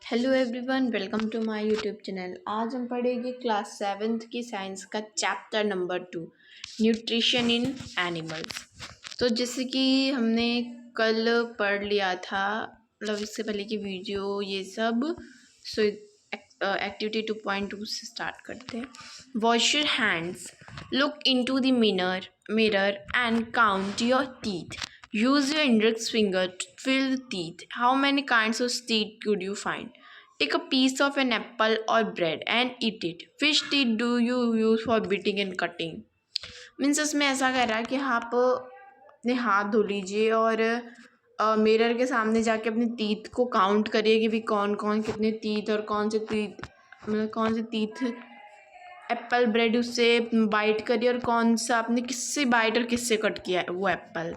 Hello everyone, welcome to my YouTube channel. आज हम पढ़ेंगे क्लास सेवन्थ की साइंस का chapter number 2, nutrition in animals. तो जैसे कि हमने कल पढ़ लिया था, मतलब इससे पहले की वीडियो ये सब। सो एक्टिविटी 2.2 से स्टार्ट करते हैं। Wash your hands, look into the mirror and count your teeth. Use your index finger to feel the teeth. How many kinds of teeth could you find? Take a piece of an apple or bread and eat it. Which teeth do you use for biting and cutting? Means इसमें ऐसा कह रहा है कि आप अपने हाथ धो लीजिए और मिरर के सामने जाके अपने टीथ को काउंट करिए कि भी कौन कौन कितने टीथ और कौन से टीथ, मतलब कौन से टीथ एप्पल ब्रेड उससे बाइट करिए और कौन सा आपने किससे बाइट और किससे कट किया है वो एप्पल,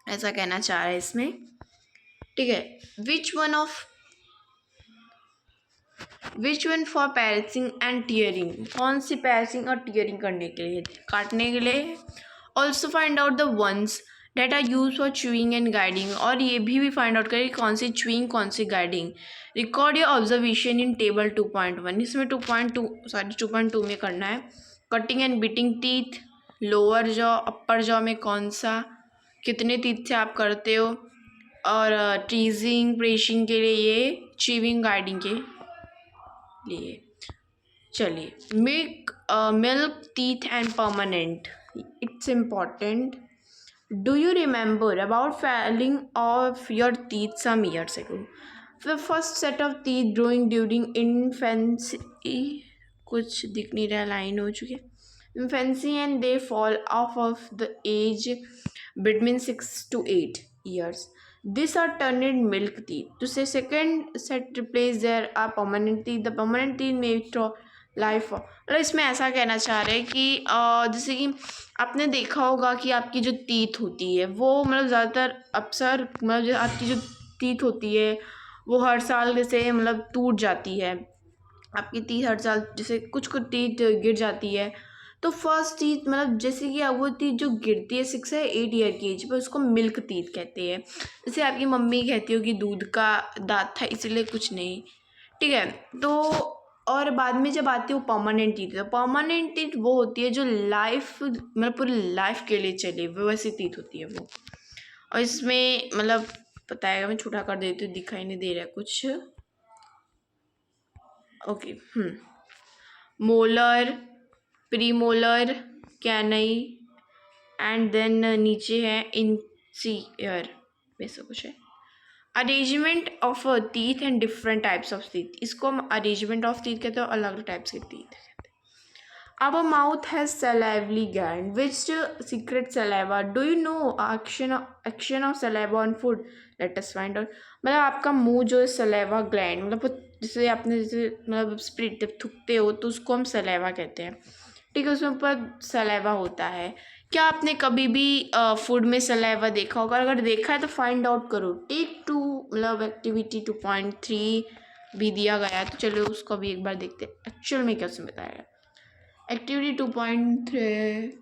ऐसा कहना चाह रहा है इसमें। ठीक है। Which one for piercing and tearing, कौन सी पैरसिंग और टीयरिंग करने के लिए, काटने के लिए। Also find out the ones that are use for chewing and guiding, और ये भी फाइंड आउट करें कौन सी च्यूइंग कौन सी guiding. Record your observation in table 2.1, इसमें 2.2 में करना है। Cutting and biting teeth, lower jaw upper jaw में कौन सा कितने टीथ से आप करते हो, और टीजिंग ब्रेशिंग के लिए ये, च्यूइंग गाइडिंग के लिए। चलिए, milk teeth and permanent, it's important. Do you remember about falling of your teeth some years ago? The first set of teeth growing during infancy, कुछ दिख नहीं रहा, लाइन हो चुकी है। Infancy and they fall off of the age between 6 to 8 years. These are turned milk teeth. To say second set replace there are permanent teeth. The permanent teeth may through life. मतलब इसमें ऐसा कहना चाह रहे हैं कि जैसे कि आपने देखा होगा कि आपकी जो टीथ होती है वो मतलब ज़्यादातर अक्सर मतलब जो आपकी जो टीथ होती है वो हर साल जैसे मतलब टूट जाती है। आपकी टीथ हर साल जैसे कुछ टीथ गिर जाती है, तो फर्स्ट टीथ मतलब जैसे कि वो टीथ जो गिरती है 6 से 8 ईयर की एज पर, उसको मिल्क टीथ कहते हैं। जैसे आपकी मम्मी कहती हो कि दूध का दांत था इसलिए कुछ नहीं। ठीक है। तो और बाद में जब आती है वो परमानेंट टीथ, तो परमानेंट टीथ वो होती है जो लाइफ मतलब पूरी लाइफ के लिए चले, वो वैसी टीथ होती है वो। और इसमें मतलब बताएगा, मैं छोटा कर देती हूँ, दिखाई नहीं दे रहा है कुछ। Okay. Molar, premolar, canine, and then नीचे है इंसियर, वैसा कुछ है। Arrangement of teeth and different types of teeth, इसको हम अरेंजमेंट ऑफ टीथ कहते हैं और अलग अलग टाइप्स के टीथ कहते हैं। Our mouth has salivary gland. Which secret saliva? Do you know action of saliva on food? Let us find out. मतलब आपका मुंह जो है सलेवा ग्लैंड, मतलब जैसे आपने जैसे मतलब स्प्रिट जब थूकते हो तो उसको हम सलेवा कहते हैं। ठीक है, उसमें ऊपर सलेवा होता है। क्या आपने कभी भी फूड में सलेवा देखा होगा? अगर देखा है तो फाइंड आउट करो। टेक 2 मतलब एक्टिविटी 2.3 भी दिया गया है, तो चलो उसको भी एक बार देखते हैं एक्चुअल में क्या उसमें बताया। Activity 2.3.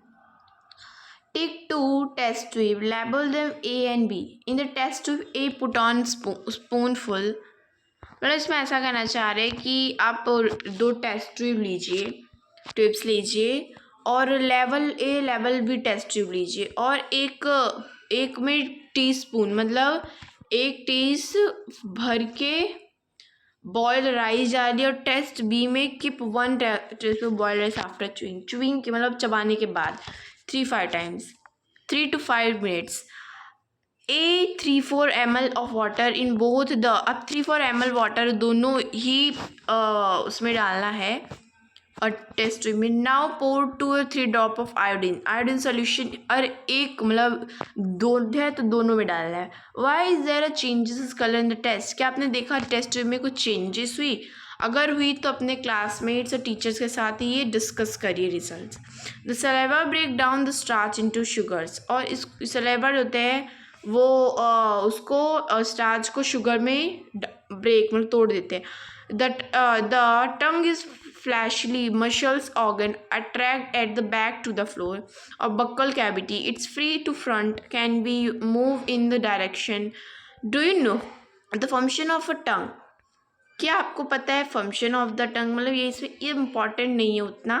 Take 2 test tubes. Label them A and B. In the test tube A, put on spoonful. मतलब इसमें ऐसा कहना चाह रहे हैं कि आप 2 टेस्ट ट्यूब्स लीजिए और लेवल A लेवल B टेस्ट ट्यूब लीजिए, और एक में टीस्पून मतलब 1 टीस भर के बॉयल राइस डालिए, और टेस्ट बी में keep 1 teaspoon boil rice after chewing के मतलब चबाने के बाद 3-5 times 3 to 5 minutes. A 3-4 ml of water in both the, अब 3-4 ml वाटर दोनों ही उसमें डालना है और टेस्ट में। Now pour 2 or 3 drop of iodine solution, और एक मतलब दो है तो दोनों में डालना है। Why is there a changes colour in the test? क्या आपने देखा टेस्ट में कुछ चेंजेस हुई? अगर हुई तो अपने क्लासमेट्स और टीचर्स के साथ ही ये डिस्कस करिए results. The saliva break down the starch into sugars, और इस सलाइवा होते हैं वो उसको स्टार्च को शुगर में ब्रेक मतलब तोड़ देते हैं। The tongue is flashly muscles organ attract at the back to the floor or buccal cavity. It's free to front, can be moved in the direction. Do you know the function of a tongue? क्या आपको पता है function of the tongue, मतलब ये इसमें ये important नहीं है उतना,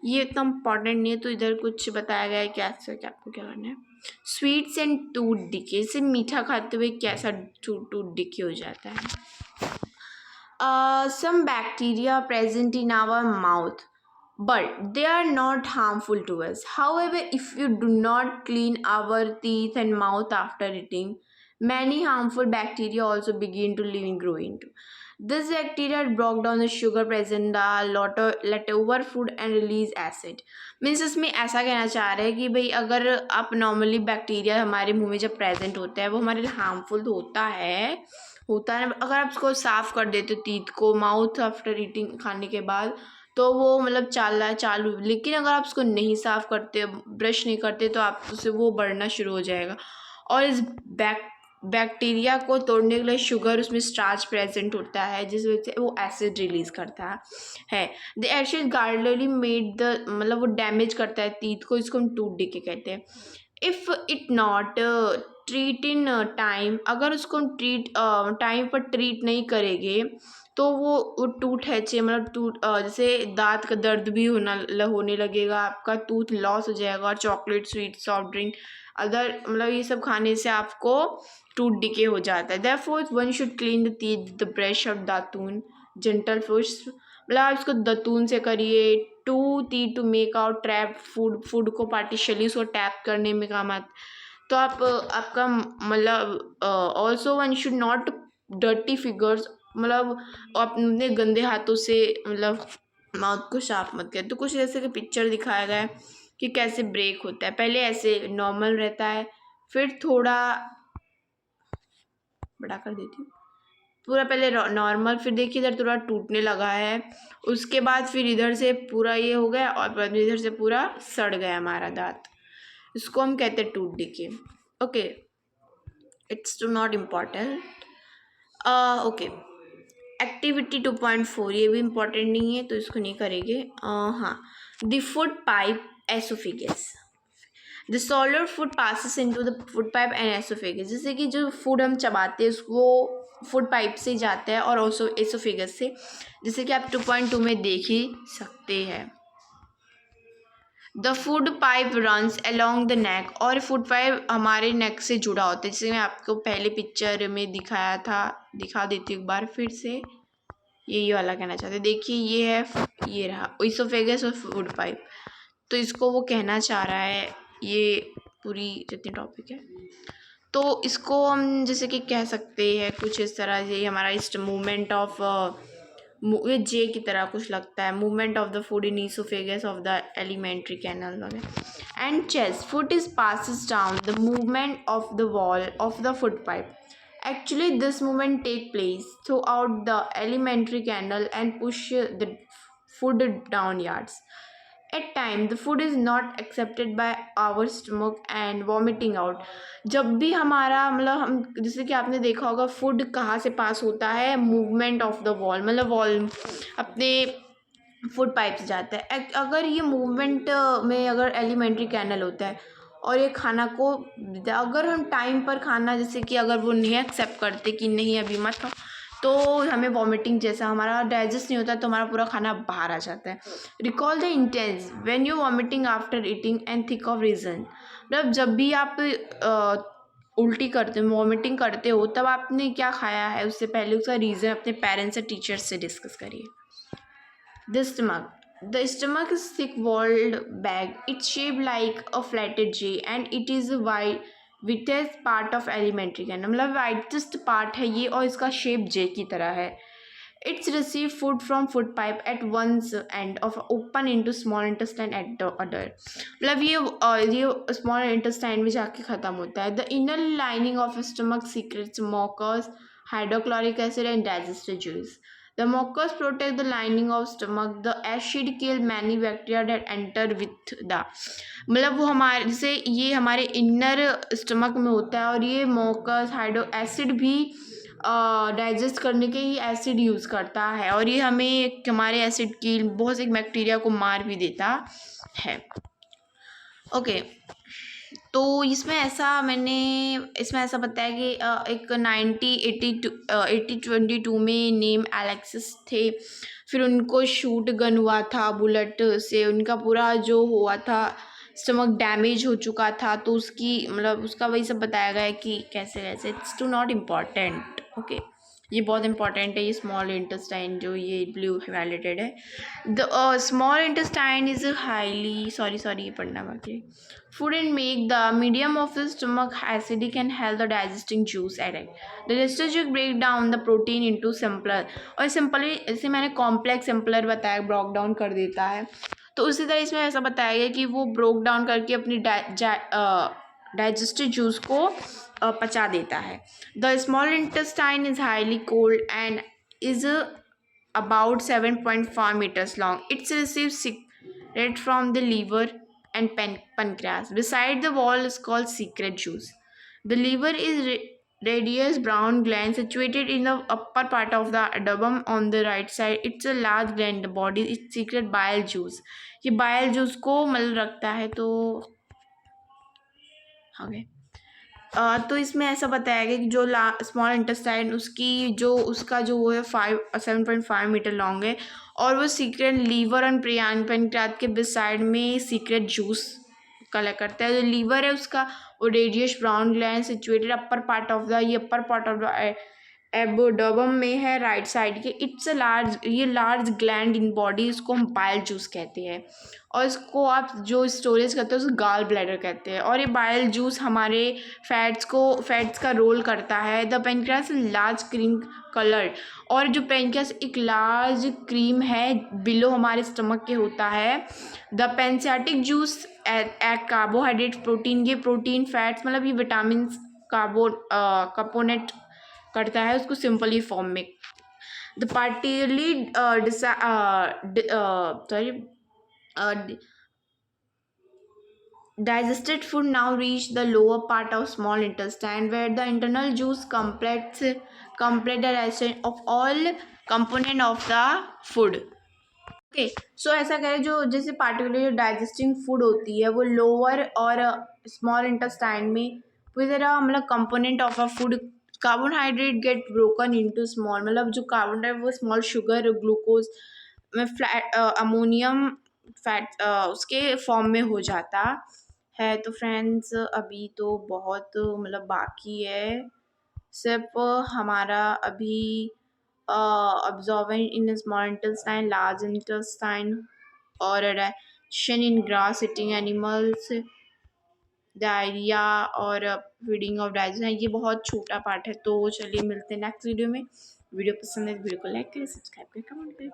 ये इतना इम्पॉर्टेंट नहीं है, तो इधर कुछ बताया गया है कैसे क्या आपको क्या करना है। स्वीट्स एंड टूथ डिके, इसे मीठा खाते हुए कैसा टूथ डिके हो जाता है। Some bacteria are present in our mouth, but they are not harmful to us. However, if you do not clean our teeth and mouth after eating, many harmful bacteria also begin to live and grow into. This bacteria break down the sugar present in the leftover food and release acid. Means इसमें ऐसा कहना चाह रहे हैं कि भाई अगर आप नॉर्मली बैक्टीरिया हमारे मुंह में जब प्रेजेंट होता है वो हमारे लिए हार्मफुल होता है अगर आप उसको साफ़ कर देते हो टीथ को माउथ आफ्टर ईटिंग खाने के बाद, तो वो मतलब चालू, लेकिन अगर आप उसको नहीं साफ़ करते, ब्रश नहीं करते, तो आप उससे वो बढ़ना शुरू हो जाएगा। और इस बैक्टीरिया को तोड़ने के लिए शुगर, उसमें स्टार्च प्रेजेंट होता है जिस वजह से वो एसिड रिलीज करता है। द एसिड गार्डली मेड द, मतलब वो डैमेज करता है टीथ को, इसको हम टूथ डिके कहते हैं। If it not treat in time, अगर उसको हम टाइम पर ट्रीट नहीं करेंगे तो वो टूथ हैचे, मतलब टूथ जैसे दांत का दर्द भी होने लगेगा, आपका टूथ लॉस हो जाएगा, और chocolate, sweet, soft drink, other मतलब ये सब खाने से आपको टूथ डिके हो जाता है। Therefore one should clean the teeth the brush of दातून जेंटल फुश, मतलब आप इसको दातून से करिए। To teeth to make out trap food को पार्टिशली उसको टैप करने में काम आता। तो आपका मतलब also one should not dirty figures, मतलब अपने गंदे हाथों से मतलब माउथ को साफ मत करें। तो कुछ ऐसे कि पिक्चर दिखाया गया है कि कैसे ब्रेक होता है। पहले ऐसे नॉर्मल रहता है, फिर थोड़ा बड़ा कर देती हूँ, पूरा पहले नॉर्मल, फिर देखिए इधर थोड़ा टूटने लगा है, उसके बाद फिर इधर से पूरा ये हो गया, और बाद में इधर से पूरा सड़ गया हमारा दांत। इसको हम कहते हैं tooth decay. Okay, it's to not important. Okay, activity 2.4, ये भी इम्पॉर्टेंट नहीं है तो इसको नहीं करेंगे। हाँ, the food pipe oesophagus, the solid food passes into the food pipe and oesophagus, जैसे कि जो फूड हम चबाते हैं उसको फूड पाइप से जाता है और ऑल्सो एसोफेगस से, जैसे कि आप 2.2 में देख ही सकते हैं। The food pipe runs along the neck, और फूड पाइप हमारे नेक से जुड़ा होता है, जैसे मैं आपको पहले पिक्चर में दिखाया था, दिखा देती हूँ एक बार फिर से। ये वाला कहना चाहते हैं, देखिए ये है, ये रहा इसोफेगस और फूड पाइप, तो इसको वो कहना चाह रहा है, ये पूरी जितनी टॉपिक है। तो इसको हम जैसे कि कह सकते हैं कुछ इस तरह से, हमारा इस मूवमेंट ऑफ ये जे की तरह कुछ लगता है, movement of the food in oesophagus of the alimentary canal वगैरह। And chest, food is passes down the movement of the wall of the food pipe. Actually, this movement take place throughout the alimentary canal and push the food downwards. At times, the food is not accepted by our stomach and vomiting out. जब भी हमारा मतलब हम, जैसे कि आपने देखा होगा फूड कहाँ से पास होता है, मूवमेंट ऑफ द वॉल, मतलब वॉल अपने फूड पाइप से जाता है। अगर ये मूवमेंट में अगर एलिमेंट्री कैनल होता है और ये खाना को अगर हम टाइम पर खाना, जैसे कि अगर वो नहीं एक्सेप्ट करते कि नहीं अभी मत खाओ, तो हमें वॉमिटिंग जैसा, हमारा डाइजेस्ट नहीं होता, तो हमारा पूरा खाना बाहर आ जाता है। Recall the intense when you vomiting after eating and think of reason, मतलब जब भी आप उल्टी करते हो, वॉमिटिंग करते हो, तब आपने क्या खाया है उससे पहले उसका रीज़न अपने पेरेंट्स से टीचर्स से डिस्कस करिए। The stomach. The stomach is thick-walled bag. It's shaped like a flatted J and it is a widest part of alimentary canal. मतलब widest part है ये और इसका shape J की तरह है. It's receive food from food pipe at one end of open into small intestine at the other. मतलब ये small intestine में जाके ख़त्म होता है. The inner lining of stomach secretes mucus, hydrochloric acid and digestive juice. The mucus protect the lining of stomach. The acid kill many bacteria that enter with the, मतलब वो हमारे जैसे ये हमारे इनर स्टमक में होता है और ये मुकस हाइड्रो एसिड भी डाइजेस्ट करने के ही एसिड यूज़ करता है और ये हमें हमारे एसिड किल बहुत से बैक्टीरिया को मार भी देता है। ओके, तो इसमें ऐसा बताया कि एक 1982 में नेम एलेक्सिस थे। फिर उनको शूट गन हुआ था बुलेट से, उनका पूरा जो हुआ था स्टमक डैमेज हो चुका था, तो उसकी मतलब उसका वही सब बताया गया है कि कैसे कैसे। It's to not important, okay. ये बहुत इंपॉर्टेंट है, ये स्मॉल इंटेस्टाइन जो ये ब्लू हाइलाइटेड है। The small intestine is highly sorry ये पढ़ना बाकी। Food and make the medium of the stomach acidic and help the digesting juice act the digest break down the protein into simpler. और simply इसे मैंने complex simpler बताया, broke down कर देता है। तो उसी तरह इसमें ऐसा बताया गया कि वो ब्रोक डाउन करके अपनी डाइजेस्टिव जूस को पचा देता है। The small intestine is highly cold and is about 7.5 meters long. It receives secret from the liver and pancreas. Beside the wall is called secret juice. The liver is radius brown gland situated in the upper part of the abdomen on the right side. It's a large gland. The body is secret bile juice. ये bile juice को मतलब रखता है। तो okay. तो इसमें ऐसा बताया गया कि जो स्मॉल इंटेस्टाइन उसका जो वो है 7.5 मीटर लॉन्ग है, और वो सीक्रेट लीवर और पेनक्रियाज के बिसाइड में सीक्रेट जूस कलेक्ट करता है। जो लीवर है उसका वो reddish brown gland situated upper part of the abdomen में है राइट साइड के। It's a large gland in body, इसको हम बाइल जूस कहते हैं, और इसको आप जो स्टोरेज करते हैं उसको गाल ब्लैडर कहते हैं। और ये बाइल जूस हमारे फैट्स का रोल करता है। The pancreas large cream colour, और जो पेनक्रियास एक लार्ज क्रीम है बिलो हमारे स्टमक के होता है। द पेनसियाटिक जूस एक कार्बोहाइड्रेट प्रोटीन, ये प्रोटीन फैट्स मतलब ये विटामिन कंपोनेंट करता है उसको सिंपली फॉर्म में। The particularly digested food now reach the lower part of small intestine where the internal juice complete the digestion of all component of the food. Okay, so ऐसा करें जो जैसे particular digesting food होती है वो lower और small intestine में पूरी तरह मतलब component of a food carbohydrate get broken into small, मतलब जो कार्बोहाइड्रेट वो स्मॉल शुगर ग्लूकोज में फ्लैट अमोनियम फैट उसके फॉर्म में हो जाता है। तो फ्रेंड्स अभी तो बहुत मतलब बाकी है, सिर्फ हमारा अभी absorbent in small intestine, large intestine, और erection in grass eating animals, diarrhoea और फीडिंग ऑफ डाइजेशन, ये बहुत छोटा पार्ट है। तो चलिए मिलते हैं नेक्स्ट वीडियो में। वीडियो पसंद है तो वीडियो को लाइक करें, सब्सक्राइब करें, कमेंट करें।